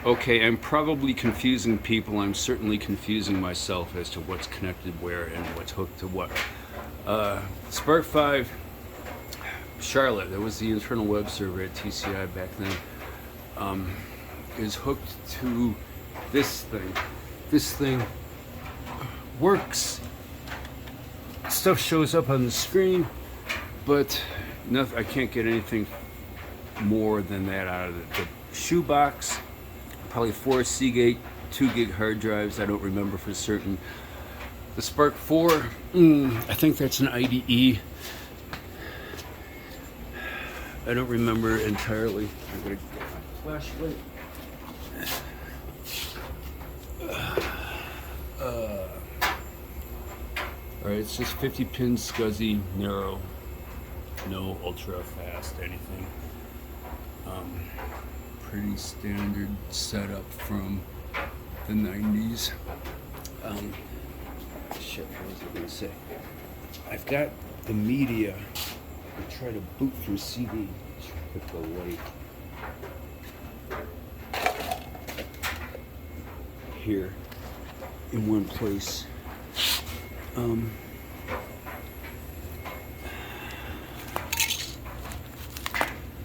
Okay, I'm probably confusing people. I'm certainly confusing myself as to what's connected where and what's hooked to what. Spark 5, Charlotte, that was the internal web server at TCI back then, is hooked to this thing. This thing works. Stuff shows up on the screen, but nothing, I can't get anything more than that out of it. The shoebox, probably 4 Seagate 2 gig hard drives, I don't remember for certain. The Spark 4, I think that's an IDE. I don't remember entirely. I'm gonna get my flashlight. Alright, it's just 50 pin SCSI, narrow, no ultra fast anything. Pretty standard setup from the 90s. Shit, what was I gonna say? I've got the media. I try to boot through CD. Put the light here in one place.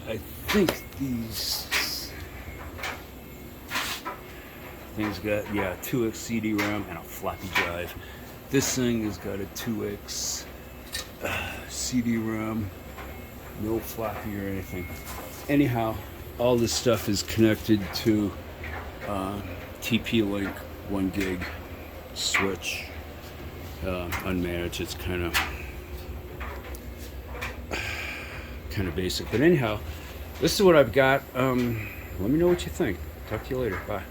I think these things got 2x CD-ROM and a floppy drive. This thing has got a 2x CD-ROM, no floppy or anything. Anyhow, all this stuff is connected to TP-Link 1 gig switch, unmanaged. It's kind of basic, but anyhow, this is what I've got. Let me know what you think. Talk to you later. Bye.